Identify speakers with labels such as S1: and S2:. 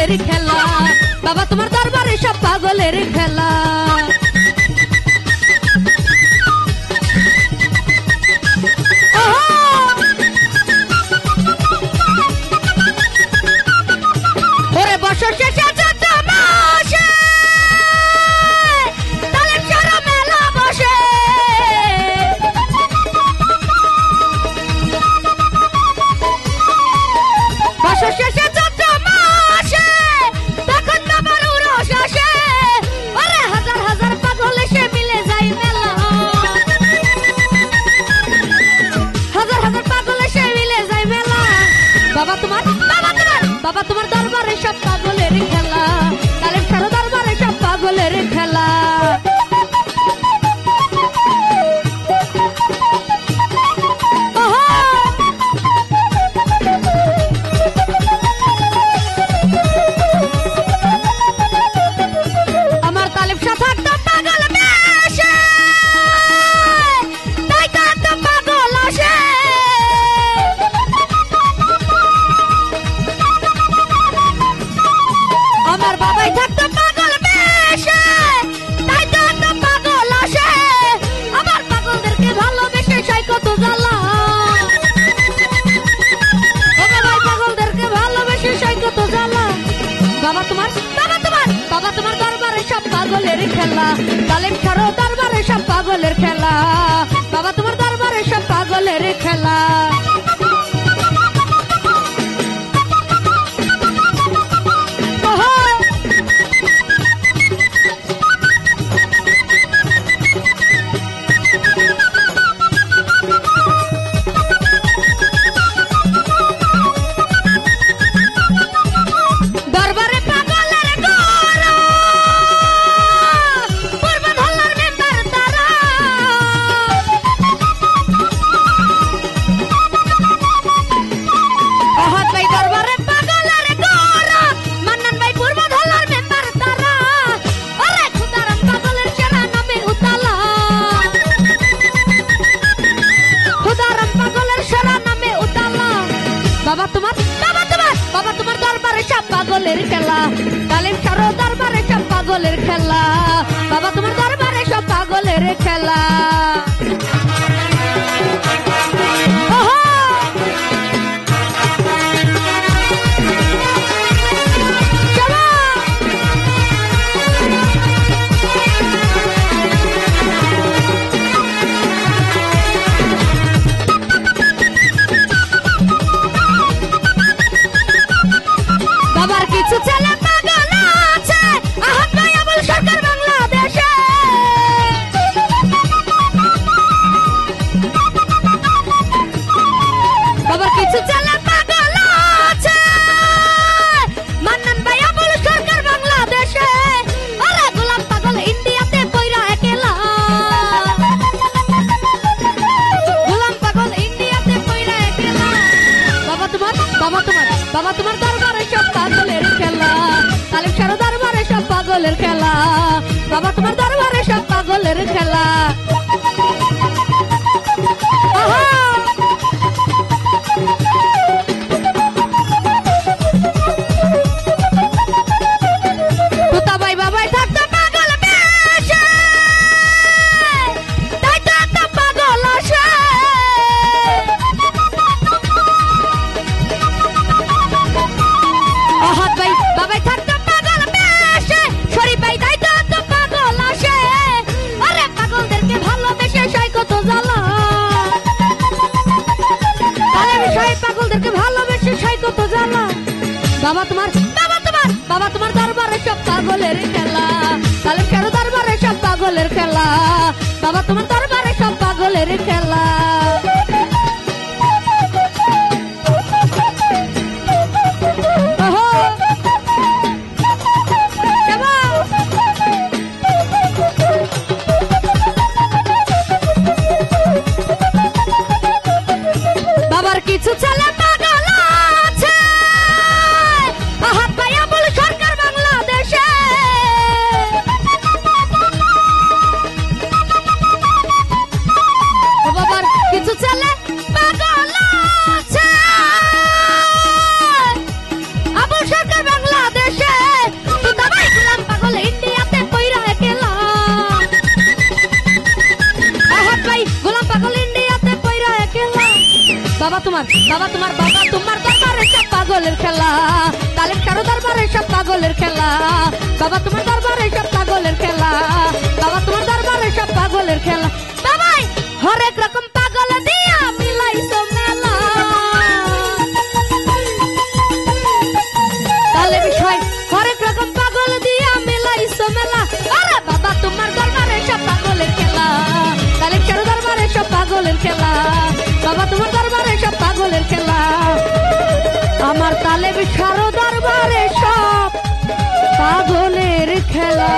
S1: পাগলের খেলা, বাবা তোমার দরবারে সব পাগলের খেলা। ওরে বছর শেষে বাবা তোমার দরবারে সব পাগলের খেলা, কালেম সারো দরবারে সব পাগলের খেলা। আমার কালেম সাথে একটা পাগল বেশে, তাই তো একটা পাগল আসে। আমার বাবাই থাকতো পাগল বেশে, তাই তো একটা পাগল আসে। আমার পাগলদেরকে ভালোবেসে সাই কত জ্বালা, ও বাবাই পাগলদেরকে ভালোবেসে সাই কত জ্বালা। বাবা তোমার দরবারে সব পাগলের খেলা, কালেম সারো দরবারে সব পাগলের খেলা, বাবা তোমার দরবারে সব পাগলের খেলা। বাবা তোমার দরবারে সব পাগলের খেলা, কালেম সারো দরবারে সব পাগলের খেলা, বাবা তোমার দরবারে সব পাগলের খেলা। বাবার কিছু ছেলে পাগল আছে, আহাত ভাই আবুল সরকার বাংলাদেশে। বাবার কিছু ছেলে পাগল আছে, মান্নান ভাই আবুল সরকার বাংলাদেশে। আরে গোলাম পাগল ইন্ডিয়াতে পয়রা একলা, গোলাম পাগল ইন্ডিয়াতে পয়রা একলা। বাবা তোমার দরবারে সব পাগলের খেলা, কালেম সারো দরবারে সব পাগলের খেলা, বাবা তোমার দরবারে সব পাগলের খেলা। তুতাবাই বাবাই থাকতো পাগল বেশে, তাই তো একটা পাগল আসে। অহাত ভাই বাবাই থাকতো পাগল বেশে, শরীফ ভাই তাই তো একটা পাগল আসে। আরে পাগলদেরকে ভালোবেসে সাই কত জ্বালা, কালেম সাহেব পাগলদেরকে ভালোবেসে সাই কত জ্বালা। বাবা তোমার দরবারে সব পাগলের খেলা, কালেম সারো দরবারে সব পাগলের খেলা, বাবা তোমার দরবারে সব পাগলের খেলা। বাবার কিছু ছেলে পাগল আছে, আহাত ভাই আবুল সরকার বাংলাদেশে। বাবা তোমার দরবারে সব পাগলের খেলা, তালেম কারো দরবারে সব পাগলের খেলা, বাবা তোমার দরবারে সব পাগলের খেলা, বাবা তোমার দরবারে সব পাগলের খেলা। বাবাই হরেক রকম পাগল দিয়া মিলাইছো মেলা, তালে বিষয় হরেক রকম পাগল দিয়া মিলাইছো মেলা। আরে বাবা তোমার দরবারে সব পাগলের খেলা, তালেম কারো দরবারে সব পাগলের খেলা, বাবা তোমার দরবারে সব পাগলের খেলা। আমার তালেব সারো দরবারে সব পাগলের খেলা।